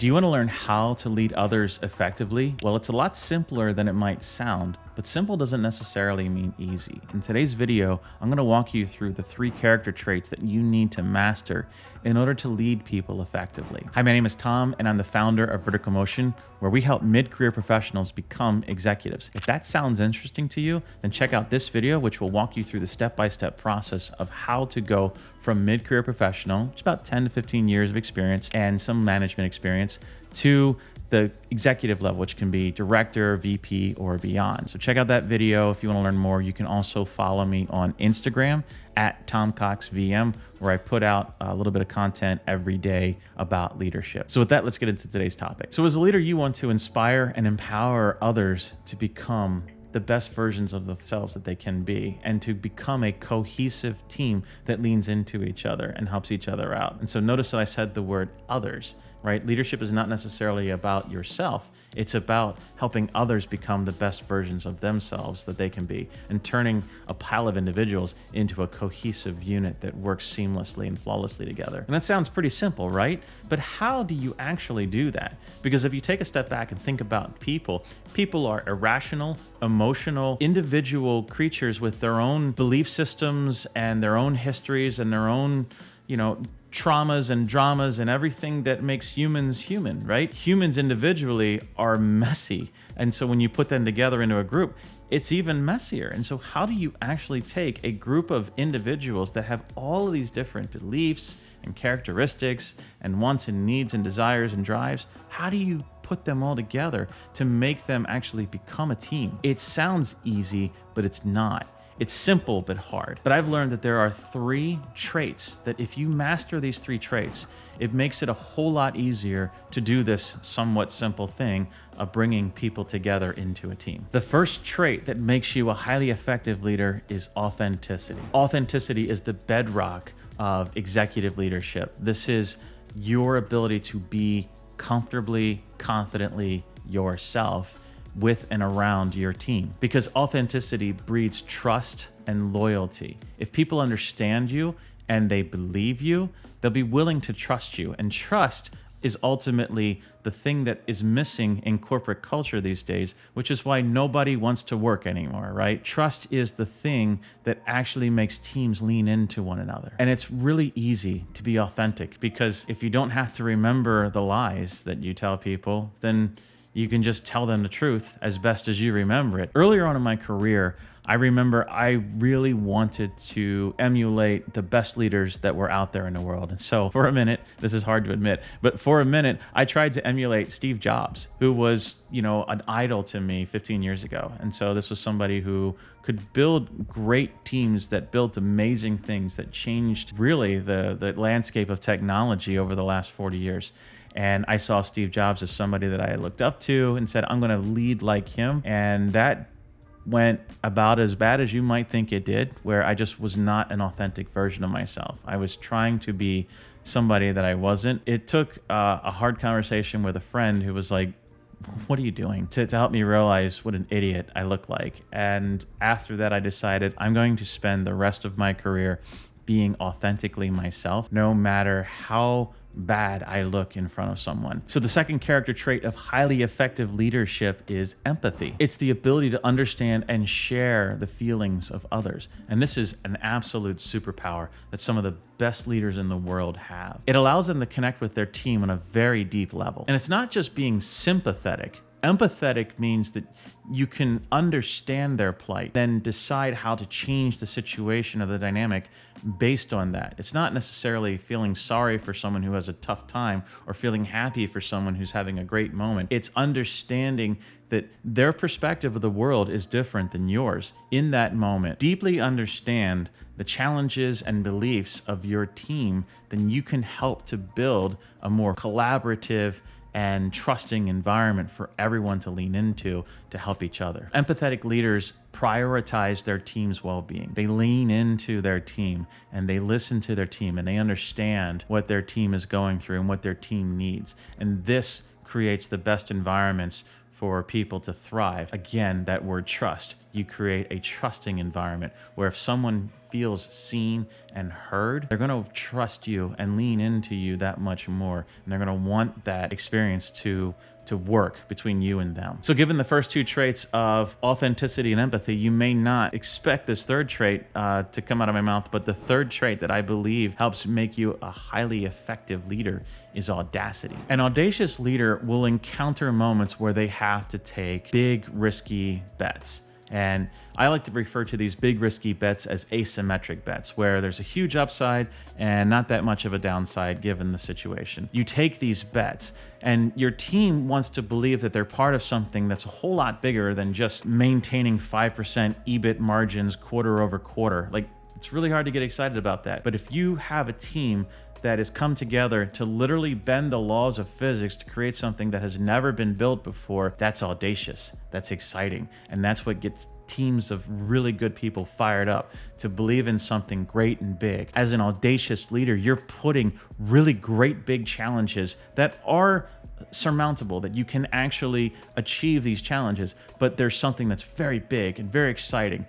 Do you want to learn how to lead others effectively? Well, it's a lot simpler than it might sound, but simple doesn't necessarily mean easy. In today's video, I'm going to walk you through the 3 character traits that you need to master in order to lead people effectively. Hi, my name is Tom, and I'm the founder of Vertical Motion, where we help mid-career professionals become executives. If that sounds interesting to you, then check out this video, which will walk you through the step-by-step process of how to go from mid-career professional, which is about 10 to 15 years of experience and some management experience, to the executive level, which can be director, VP, or beyond. So check out that video if you want to learn more. You can also follow me on Instagram at TomCoxVM, where I put out a little bit of content every day about leadership. So with that, let's get into today's topic. So as a leader, you want to inspire and empower others to become the best versions of themselves that they can be, and to become a cohesive team that leans into each other and helps each other out. And so notice that I said the word others, right? Leadership is not necessarily about yourself. It's about helping others become the best versions of themselves that they can be, and turning a pile of individuals into a cohesive unit that works seamlessly and flawlessly together. And that sounds pretty simple, right? But how do you actually do that? Because if you take a step back and think about people, people are irrational, emotional, individual creatures with their own belief systems and their own histories and their own, traumas and dramas and everything that makes humans human, right? Humans individually are messy. And so when you put them together into a group, it's even messier. And so how do you actually take a group of individuals that have all of these different beliefs and characteristics and wants and needs and desires and drives? How do you put them all together to make them actually become a team? It sounds easy, but it's not. It's simple, but hard. But I've learned that there are 3 traits that if you master these 3 traits, it makes it a whole lot easier to do this somewhat simple thing of bringing people together into a team. The first trait that makes you a highly effective leader is authenticity. Authenticity is the bedrock of executive leadership. This is your ability to be comfortably, confidently yourself with and around your team, because authenticity breeds trust and loyalty. If people understand you and they believe you, they'll be willing to trust you. And trust is ultimately the thing that is missing in corporate culture these days, which is why nobody wants to work anymore, right? Trust is the thing that actually makes teams lean into one another. And it's really easy to be authentic, because if you don't have to remember the lies that you tell people, then you can just tell them the truth as best as you remember it. Earlier on in my career, I remember I really wanted to emulate the best leaders that were out there in the world. And so for a minute, this is hard to admit, but for a minute, I tried to emulate Steve Jobs, who was, an idol to me 15 years ago. And so this was somebody who could build great teams that built amazing things that changed really the landscape of technology over the last 40 years. And I saw Steve Jobs as somebody that I looked up to and said, I'm going to lead like him. And that went about as bad as you might think it did, where I just was not an authentic version of myself. I was trying to be somebody that I wasn't. It took a hard conversation with a friend who was like, what are you doing? To help me realize what an idiot I look like. And after that, I decided I'm going to spend the rest of my career being authentically myself, no matter how bad I look in front of someone. So the second character trait of highly effective leadership is empathy. It's the ability to understand and share the feelings of others. And this is an absolute superpower that some of the best leaders in the world have. It allows them to connect with their team on a very deep level. And it's not just being sympathetic. Empathetic means that you can understand their plight, then decide how to change the situation or the dynamic based on that. It's not necessarily feeling sorry for someone who has a tough time or feeling happy for someone who's having a great moment. It's understanding that their perspective of the world is different than yours in that moment. Deeply understand the challenges and beliefs of your team, then you can help to build a more collaborative and trusting environment for everyone to lean into to help each other. Empathetic leaders prioritize their team's well-being. They lean into their team and they listen to their team and they understand what their team is going through and what their team needs. And this creates the best environments for people to thrive. Again, that word trust. you create a trusting environment where if someone feels seen and heard, they're going to trust you and lean into you that much more. And they're going to want that experience to work between you and them. So given the first two traits of authenticity and empathy, you may not expect this third trait to come out of my mouth, but the third trait that I believe helps make you a highly effective leader is audacity. An audacious leader will encounter moments where they have to take big, risky bets. And I like to refer to these big risky bets as asymmetric bets, where there's a huge upside and not that much of a downside given the situation. You take these bets and your team wants to believe that they're part of something that's a whole lot bigger than just maintaining 5% EBIT margins quarter over quarter. Like, it's really hard to get excited about that. But if you have a team that has come together to literally bend the laws of physics to create something that has never been built before, that's audacious, that's exciting, and that's what gets teams of really good people fired up to believe in something great and big. As an audacious leader, you're putting really great big challenges that are surmountable, that you can actually achieve these challenges, but there's something that's very big and very exciting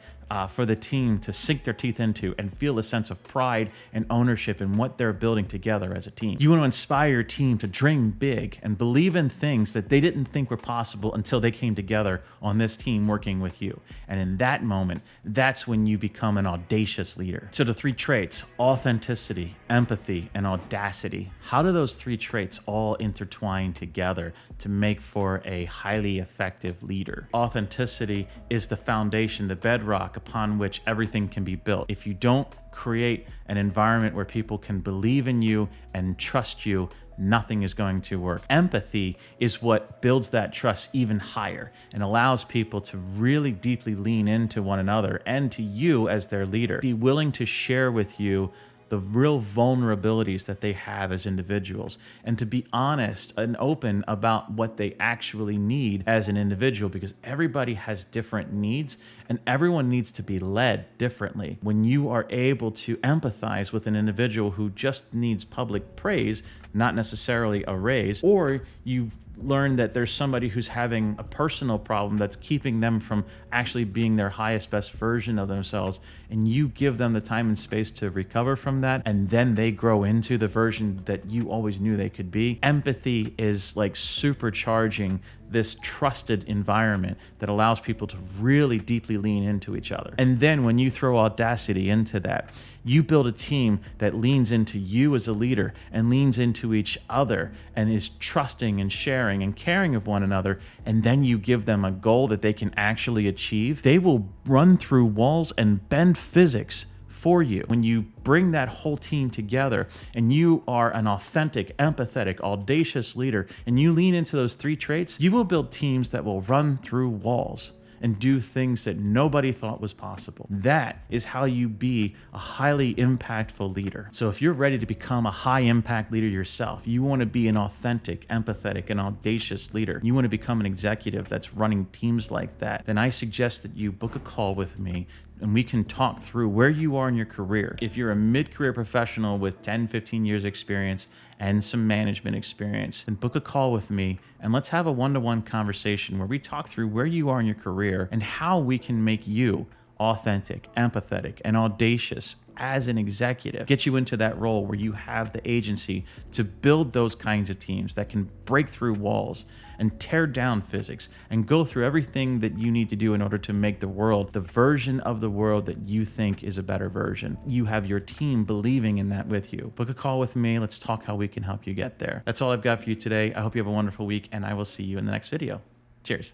for the team to sink their teeth into and feel a sense of pride and ownership in what they're building together as a team. You want to inspire your team to dream big and believe in things that they didn't think were possible until they came together on this team working with you. And in that moment, that's when you become an audacious leader. So the three traits, authenticity, empathy, and audacity, how do those three traits all intertwine together to make for a highly effective leader? Authenticity is the foundation, the bedrock upon which everything can be built. If you don't create an environment where people can believe in you and trust you, nothing is going to work. Empathy is what builds that trust even higher and allows people to really deeply lean into one another and to you as their leader. Be willing to share with you the real vulnerabilities that they have as individuals, and to be honest and open about what they actually need as an individual, because everybody has different needs and everyone needs to be led differently. When you are able to empathize with an individual who just needs public praise, not necessarily a raise, or you learn that there's somebody who's having a personal problem that's keeping them from actually being their highest, best version of themselves, and you give them the time and space to recover from that, and then they grow into the version that you always knew they could be. Empathy is like supercharging this trusted environment that allows people to really deeply lean into each other. And then when you throw audacity into that, you build a team that leans into you as a leader and leans into each other and is trusting and sharing and caring of one another. And then you give them a goal that they can actually achieve. They will run through walls and bend physics for you. When you bring that whole team together and you are an authentic, empathetic, audacious leader and you lean into those three traits, you will build teams that will run through walls and do things that nobody thought was possible. That is how you be a highly impactful leader. So if you're ready to become a high impact leader yourself, you want to be an authentic, empathetic, and audacious leader, you want to become an executive that's running teams like that, then I suggest that you book a call with me and we can talk through where you are in your career. If you're a mid-career professional with 10, 15 years experience and some management experience, then book a call with me and let's have a one-to-one conversation where we talk through where you are in your career and how we can make you authentic, empathetic, and audacious as an executive, get you into that role where you have the agency to build those kinds of teams that can break through walls and tear down physics and go through everything that you need to do in order to make the world the version of the world that you think is a better version. You have your team believing in that with you. Book a call with me. Let's talk how we can help you get there. That's all I've got for you today. I hope you have a wonderful week and I will see you in the next video. Cheers.